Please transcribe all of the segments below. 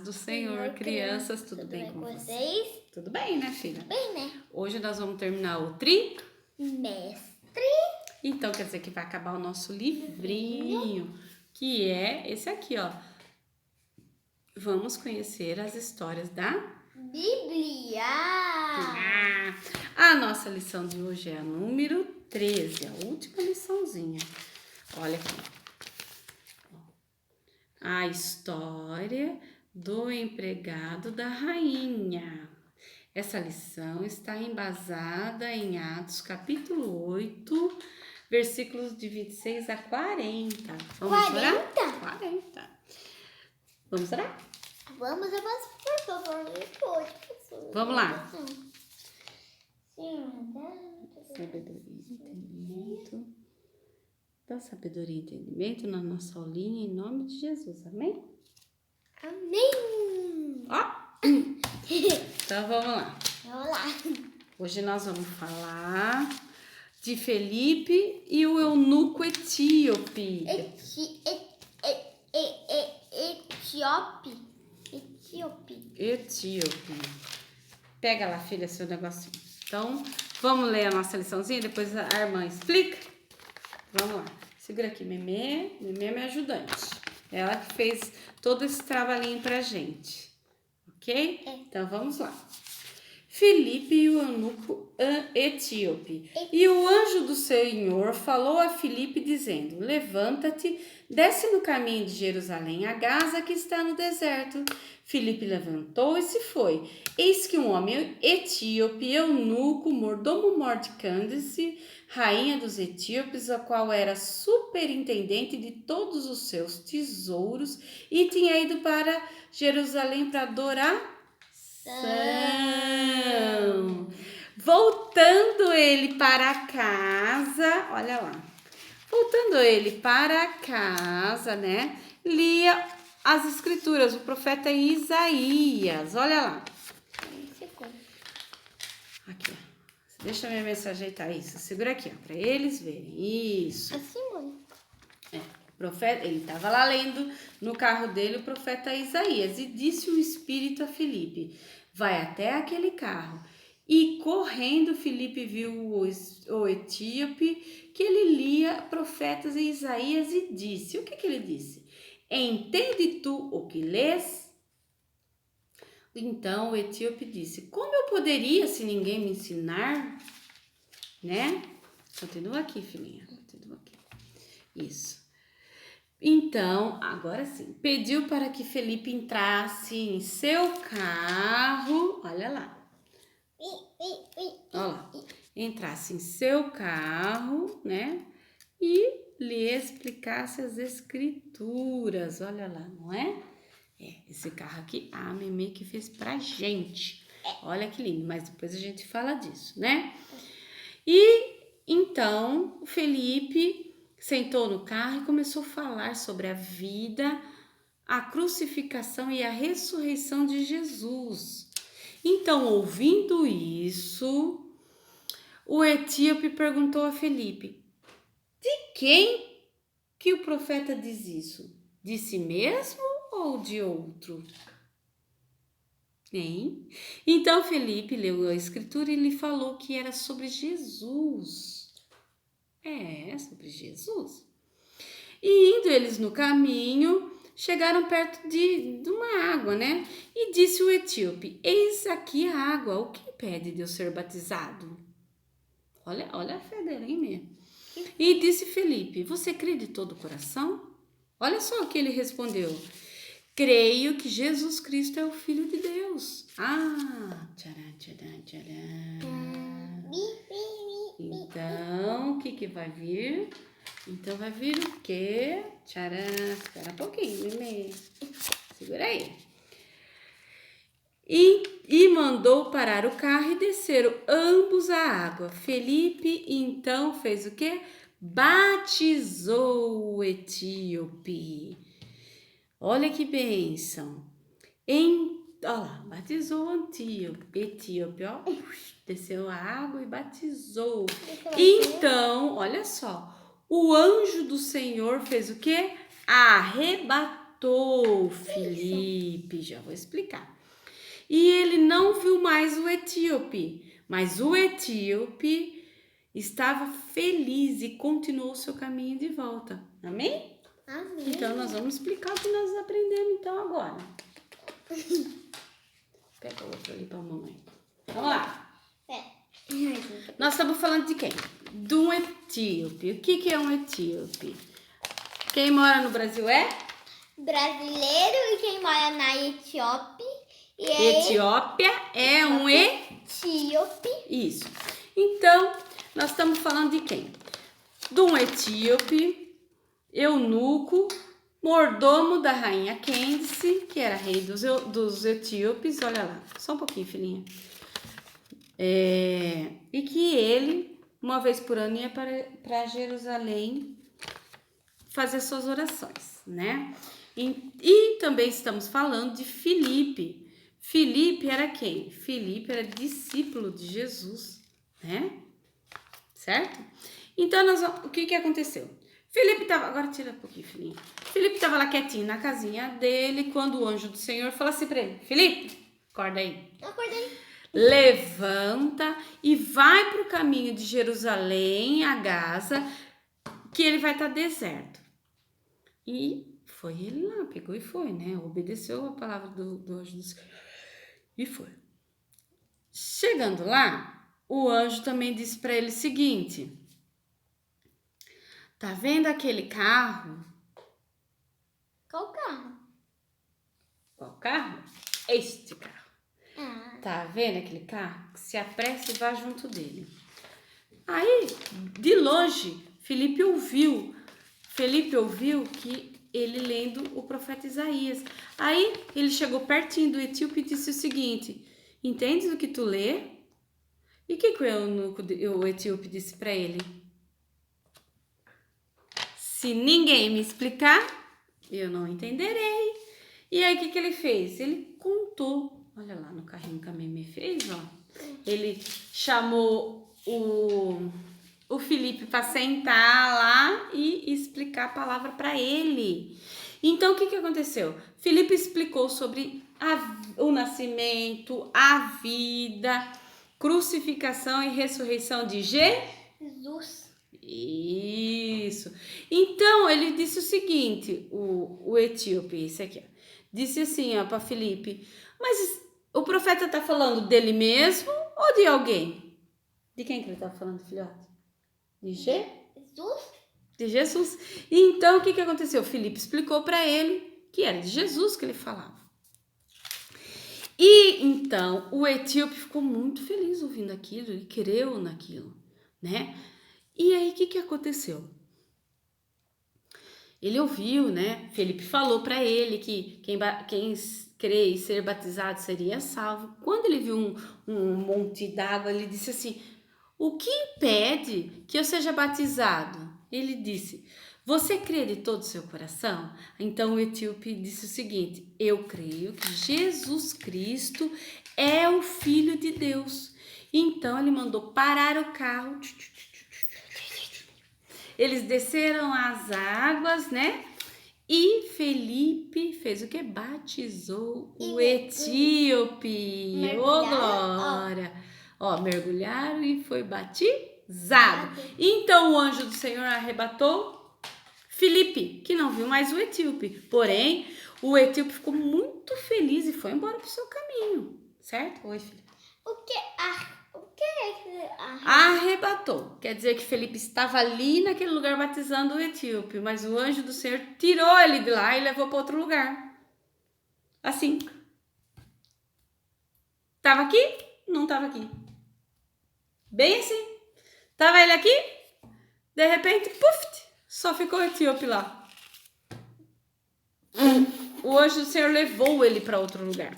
do Senhor, crianças, tudo bem com vocês? Tudo bem, né, filha? Tudo bem, né? Hoje nós vamos terminar o Mestre. Então quer dizer que vai acabar o nosso livrinho, que é esse aqui, ó. Vamos conhecer as histórias da Bíblia. A nossa lição de hoje é a número 13, a última liçãozinha. Olha aqui. A história do empregado da rainha. Essa lição está embasada em Atos, capítulo 8, versículos de 26 a 40. Vamos orar? 40. Vamos orar? Vamos, por favor, Vamos lá. Sim. Sabedoria e entendimento. Dá sabedoria e entendimento na nossa aulinha, em nome de Jesus. Amém? Amém. Ó! Então vamos lá. Vamos lá. Hoje nós vamos falar de Felipe e o eunuco etíope. Etíope. Pega lá, filha, seu negocinho. Então, vamos ler a nossa liçãozinha, depois a irmã explica. Vamos lá. Segura aqui, Memê. Memê é minha ajudante. Ela que fez todo esse trabalhinho pra gente. Ok? Então, vamos lá. Felipe e o eunuco etíope. E o anjo do Senhor falou a Felipe dizendo: levanta-te, desce no caminho de Jerusalém a Gaza, que está no deserto. Felipe levantou e se foi. Eis que um homem etíope, eunuco, mordomo mor de Cândice, rainha dos etíopes, a qual era superintendente de todos os seus tesouros, e tinha ido para Jerusalém para adorar Voltando ele para casa, olha lá. Voltando ele para casa, né? Lia as escrituras, o profeta Isaías. Olha lá. Aqui, ó. Deixa a minha mensagem ajeitar isso. Segura aqui, ó, para eles verem. Isso. Assim, mãe. Profeta, ele estava lá lendo no carro dele o profeta Isaías e disse o Espírito a Felipe: vai até aquele carro. E correndo, Felipe viu o etíope que ele lia profetas em Isaías e disse: o que ele disse? Entende tu o que lês? Então o etíope disse: como eu poderia se ninguém me ensinar? Né? Continua aqui, filhinha. Continua aqui. Isso. Então, agora sim, pediu para que Felipe entrasse em seu carro, olha lá, entrasse em seu carro, né, e lhe explicasse as escrituras, olha lá, não é? Esse carro aqui, a Memê que fez pra gente, olha que lindo, mas depois a gente fala disso, né? E então, o Felipe sentou no carro e começou a falar sobre a vida, a crucificação e a ressurreição de Jesus. Então, ouvindo isso, o etíope perguntou a Felipe: de quem que o profeta diz isso? De si mesmo ou de outro? Hein? Então, Felipe leu a escritura e lhe falou que era sobre Jesus. Sobre Jesus. E indo eles no caminho, chegaram perto de uma água, né? E disse o etíope: eis aqui a água, o que impede de eu ser batizado? Olha a fé dele, hein, mesmo? E disse Felipe: você crê de todo o coração? Olha só o que ele respondeu: creio que Jesus Cristo é o Filho de Deus. Tcharam, tcharam, tcharam. Então, o que vai vir? Então, vai vir o quê? Tcharam, espera um pouquinho, Mimê. Segura aí. E mandou parar o carro e desceram ambos à água. Felipe, então, fez o quê? Batizou o etíope. Olha que bênção. Olha lá, batizou o etíope, ó. Desceu a água e batizou. Então, olha só. O anjo do Senhor fez o quê? Arrebatou matou Filipe, já vou explicar. E ele não viu mais o etíope, mas o etíope estava feliz e continuou seu caminho de volta. Amém? Amém. Então, nós vamos explicar o que nós aprendemos então agora. Pega outro ali para a mamãe. Vamos lá. Nós estamos falando de quem? De um etíope. O que é um etíope? Quem mora no Brasil é? Brasileiro e quem mora na Etiópia. Etiópia é um Etíope. Isso. Então, nós estamos falando de quem? De um etíope, eunuco, mordomo da rainha Candice, que era rei dos etíopes. Olha lá, só um pouquinho, filhinha. E que ele, uma vez por ano, ia para Jerusalém fazer suas orações, né? E também estamos falando de Filipe. Filipe era quem? Filipe era discípulo de Jesus, né? Certo? Então, o que aconteceu? Filipe estava... Agora tira um pouquinho, filhinha. Filipe estava lá quietinho na casinha dele, quando o anjo do Senhor falou assim para ele: Filipe, acorda aí. Acordei. Levanta e vai para o caminho de Jerusalém, a Gaza, que ele vai estar deserto. E foi ele lá, pegou e foi, né? Obedeceu a palavra do anjo do Senhor. E foi. Chegando lá, o anjo também disse para ele o seguinte: tá vendo aquele carro? Qual carro? Qual carro? Este carro. Ah. Tá vendo aquele carro? Se apresse e vá junto dele. Aí, de longe, Filipe ouviu que ele lendo o profeta Isaías. Aí, ele chegou pertinho do etíope e disse o seguinte: entendes o que tu lê? E o que o etíope disse para ele? Se ninguém me explicar, eu não entenderei. E aí, o que ele fez? Ele contou. Olha lá no carrinho que a Mimi fez, ó. Ele chamou o Filipe para sentar lá e explicar a palavra para ele. Então, o que aconteceu? Filipe explicou sobre o nascimento, a vida, crucificação e ressurreição de Jesus. Isso. Então, ele disse o seguinte, o etíope, esse aqui, ó, disse assim, ó, para Filipe: mas o profeta está falando dele mesmo ou de alguém? De quem que ele está falando, filhote? De Jesus? De Jesus. E então, o que aconteceu? Filipe explicou para ele que era de Jesus que ele falava. E então, o etíope ficou muito feliz ouvindo aquilo, ele creu naquilo, né? E aí, o que aconteceu? Ele ouviu, né? Filipe falou para ele que quem crer e ser batizado seria salvo. Quando ele viu um monte d'água, ele disse assim: o que impede que eu seja batizado? Ele disse: você crê de todo o seu coração? Então o etíope disse o seguinte: eu creio que Jesus Cristo é o Filho de Deus. Então ele mandou parar o carro. Eles desceram as águas, né? E Filipe fez o que? Batizou o etíope. Ô, glória! Ó, mergulharam e foi batizado. Então o anjo do Senhor arrebatou Filipe, que não viu mais o etíope. Porém, o etíope ficou muito feliz e foi embora pro seu caminho. Certo? Oi, filha. O que é Arrebatou. Quer dizer que Filipe estava ali naquele lugar batizando o etíope, mas o anjo do Senhor tirou ele de lá e levou para outro lugar. Assim. Tava aqui? Não tava aqui. Bem assim. Tava ele aqui? De repente, puf, só ficou o etíope lá. O anjo do Senhor levou ele para outro lugar,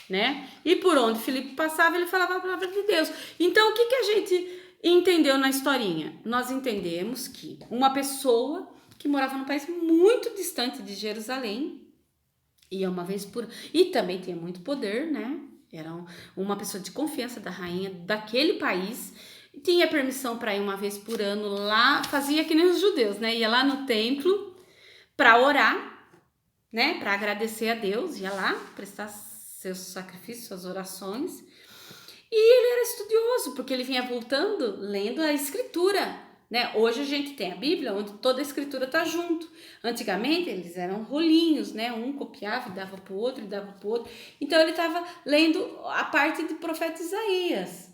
né? E por onde Filipe passava, ele falava a palavra de Deus. Então, o que a gente entendeu na historinha? Nós entendemos que uma pessoa que morava num país muito distante de Jerusalém, ia uma vez por... E também tinha muito poder, né? Era uma pessoa de confiança da rainha daquele país. Tinha permissão para ir uma vez por ano lá. Fazia que nem os judeus, né? Ia lá no templo para orar. né, para agradecer a Deus, ia lá prestar seus sacrifícios, suas orações. E ele era estudioso, porque ele vinha voltando lendo a escritura, né? Hoje a gente tem a Bíblia, onde toda a escritura tá junto. Antigamente eles eram rolinhos, né? Um copiava e dava pro outro e dava pro outro. Então ele estava lendo a parte do profeta Isaías.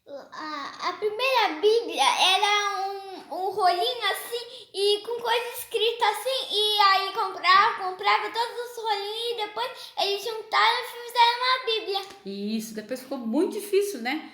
A primeira Bíblia era um rolinho assim e com coisa escrita assim, e aí comprava todos os rolinhos e depois eles juntaram e fizeram uma Bíblia. E isso, depois ficou muito difícil, né?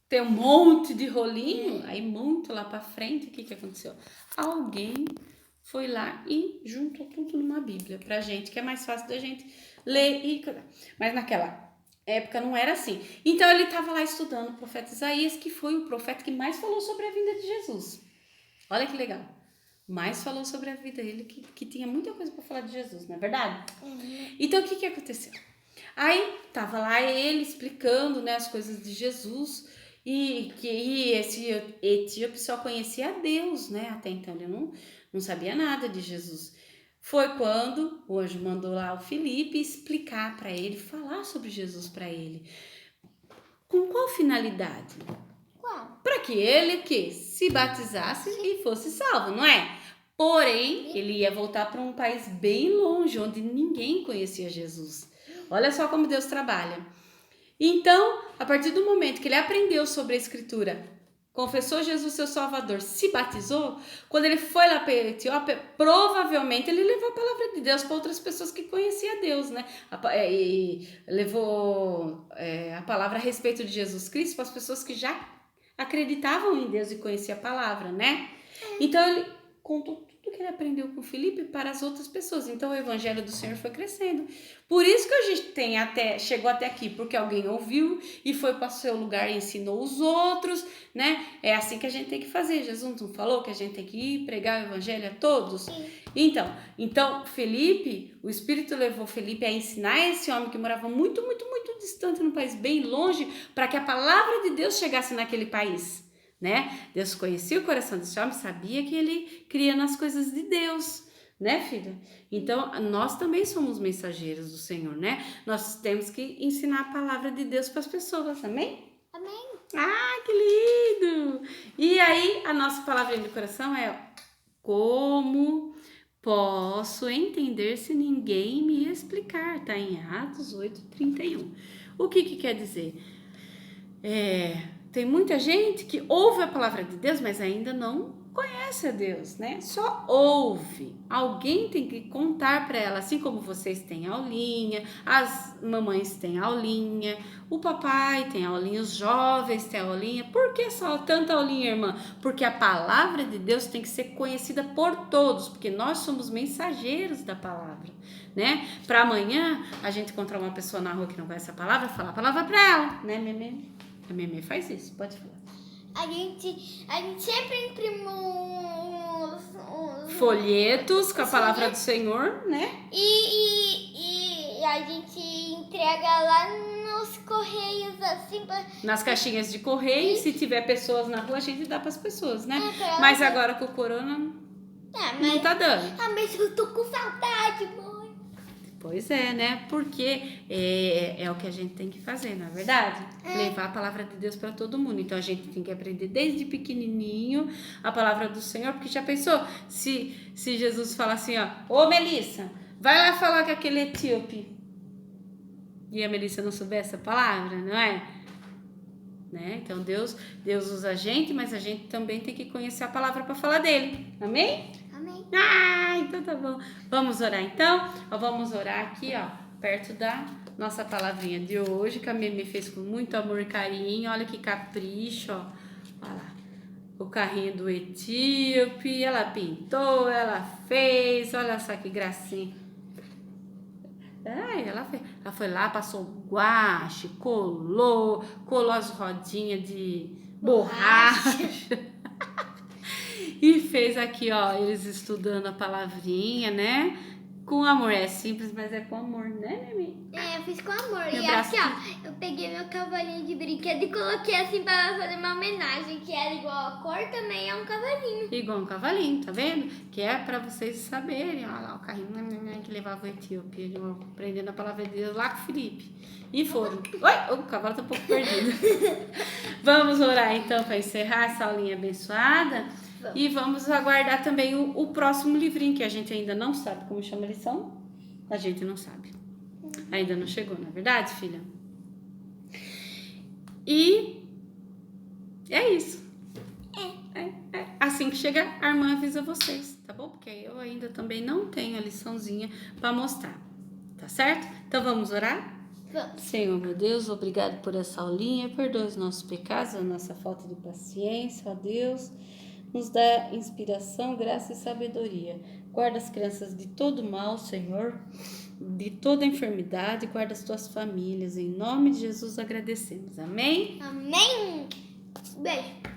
Ter um monte de rolinho, aí muito lá pra frente, o que aconteceu? Alguém foi lá e juntou tudo numa Bíblia pra gente, que é mais fácil da gente ler e... Mas naquela época não era assim. Então ele estava lá estudando o profeta Isaías, que foi o profeta que mais falou sobre a vinda de Jesus. Olha que legal. Mais falou sobre a vida dele, que tinha muita coisa para falar de Jesus, não é verdade? Então o que aconteceu? Aí tava lá ele explicando, né, as coisas de Jesus, e que esse etíope só conhecia Deus, né? Até então ele não sabia nada de Jesus. Foi quando o anjo mandou lá o Felipe explicar para ele, falar sobre Jesus para ele. Com qual finalidade? Qual? Para que ele se batizasse e fosse salvo, não é? Porém, ele ia voltar para um país bem longe, onde ninguém conhecia Jesus. Olha só como Deus trabalha. Então, a partir do momento que ele aprendeu sobre a Escritura, confessou Jesus seu Salvador, se batizou, quando ele foi lá para a Etiópia, provavelmente ele levou a palavra de Deus para outras pessoas que conheciam Deus, né? E levou a palavra a respeito de Jesus Cristo para as pessoas que já acreditavam em Deus e conheciam a palavra, né? Então, ele contou tudo que ele aprendeu com Filipe para as outras pessoas. Então o evangelho do Senhor foi crescendo. Por isso que a gente chegou até aqui, porque alguém ouviu e foi para o seu lugar e ensinou os outros, né? É assim que a gente tem que fazer. Jesus não falou que a gente tem que ir pregar o evangelho a todos? Sim. Então Felipe, o Espírito levou Felipe a ensinar esse homem que morava muito, muito, muito distante, num país bem longe, para que a palavra de Deus chegasse naquele país. Né? Deus conhecia o coração desse homem, sabia que ele cria nas coisas de Deus, né, filha? Então, nós também somos mensageiros do Senhor, né? Nós temos que ensinar a palavra de Deus para as pessoas, amém? Amém. Ah, que lindo! E aí, a nossa palavrinha do coração é: como posso entender se ninguém me explicar? Tá em Atos 8:31. O que quer dizer? Tem muita gente que ouve a palavra de Deus, mas ainda não conhece a Deus, né? Só ouve. Alguém tem que contar para ela, assim como vocês têm aulinha, as mamães têm aulinha, o papai tem aulinha, os jovens têm aulinha. Por que só tanta aulinha, irmã? Porque a palavra de Deus tem que ser conhecida por todos, porque nós somos mensageiros da palavra, né? Para amanhã a gente encontrar uma pessoa na rua que não conhece a palavra, falar a palavra para ela, né, Memê? A Memê faz isso, pode falar. A gente sempre imprime uns folhetos com a palavra do Senhor, né? E a gente entrega lá nos correios, assim. Nas caixinhas de correio, se tiver pessoas na rua, a gente dá para as pessoas, né? Mas agora com o corona, não tá dando. Mas eu tô com saudade, mãe. Pois é, né? Porque é o que a gente tem que fazer, não é verdade? Levar a palavra de Deus para todo mundo. Então a gente tem que aprender desde pequenininho a palavra do Senhor, porque já pensou se Jesus falar assim, ó: ô Melissa, vai lá falar com aquele etíope, e a Melissa não souber essa palavra, não é? Né? Então Deus usa a gente, mas a gente também tem que conhecer a palavra para falar dele. Amém? Amém. Ah, então tá bom. Vamos orar então? Vamos orar aqui, ó, perto da nossa palavrinha de hoje, que a Mimi fez com muito amor e carinho. Olha que capricho, ó. Olha lá. O carrinho do etíope, ela pintou, ela fez, olha só que gracinha. Ela foi lá, passou guache, colou as rodinhas de borracha. E fez aqui, ó, eles estudando a palavrinha, né? Com amor. É simples, mas é com amor, né, Mimi? Eu fiz com amor. Meu E braço aqui, ó, eu peguei meu cavalinho de brinquedo e coloquei assim pra fazer uma homenagem, que era igual a cor, também é um cavalinho. Igual um cavalinho, tá vendo? Que é pra vocês saberem. Olha lá o carrinho que levava o Etíope. Aprendendo a palavra de Deus lá com o Felipe. E foram. Oi, o cavalo tá um pouco perdido. Vamos orar então para encerrar essa aulinha abençoada. E vamos aguardar também o próximo livrinho, que a gente ainda não sabe como chama a lição. A gente não sabe. Ainda não chegou, não é verdade, filha? E é isso. Assim que chegar, a irmã avisa vocês, tá bom? Porque eu ainda também não tenho a liçãozinha para mostrar, tá certo? Então vamos orar? Vamos. Senhor, meu Deus, obrigado por essa aulinha. Perdoa os nossos pecados, a nossa falta de paciência, ó Deus. Nos dá inspiração, graça e sabedoria. Guarda as crianças de todo mal, Senhor, de toda enfermidade. Guarda as tuas famílias. Em nome de Jesus agradecemos. Amém? Amém. Beijo.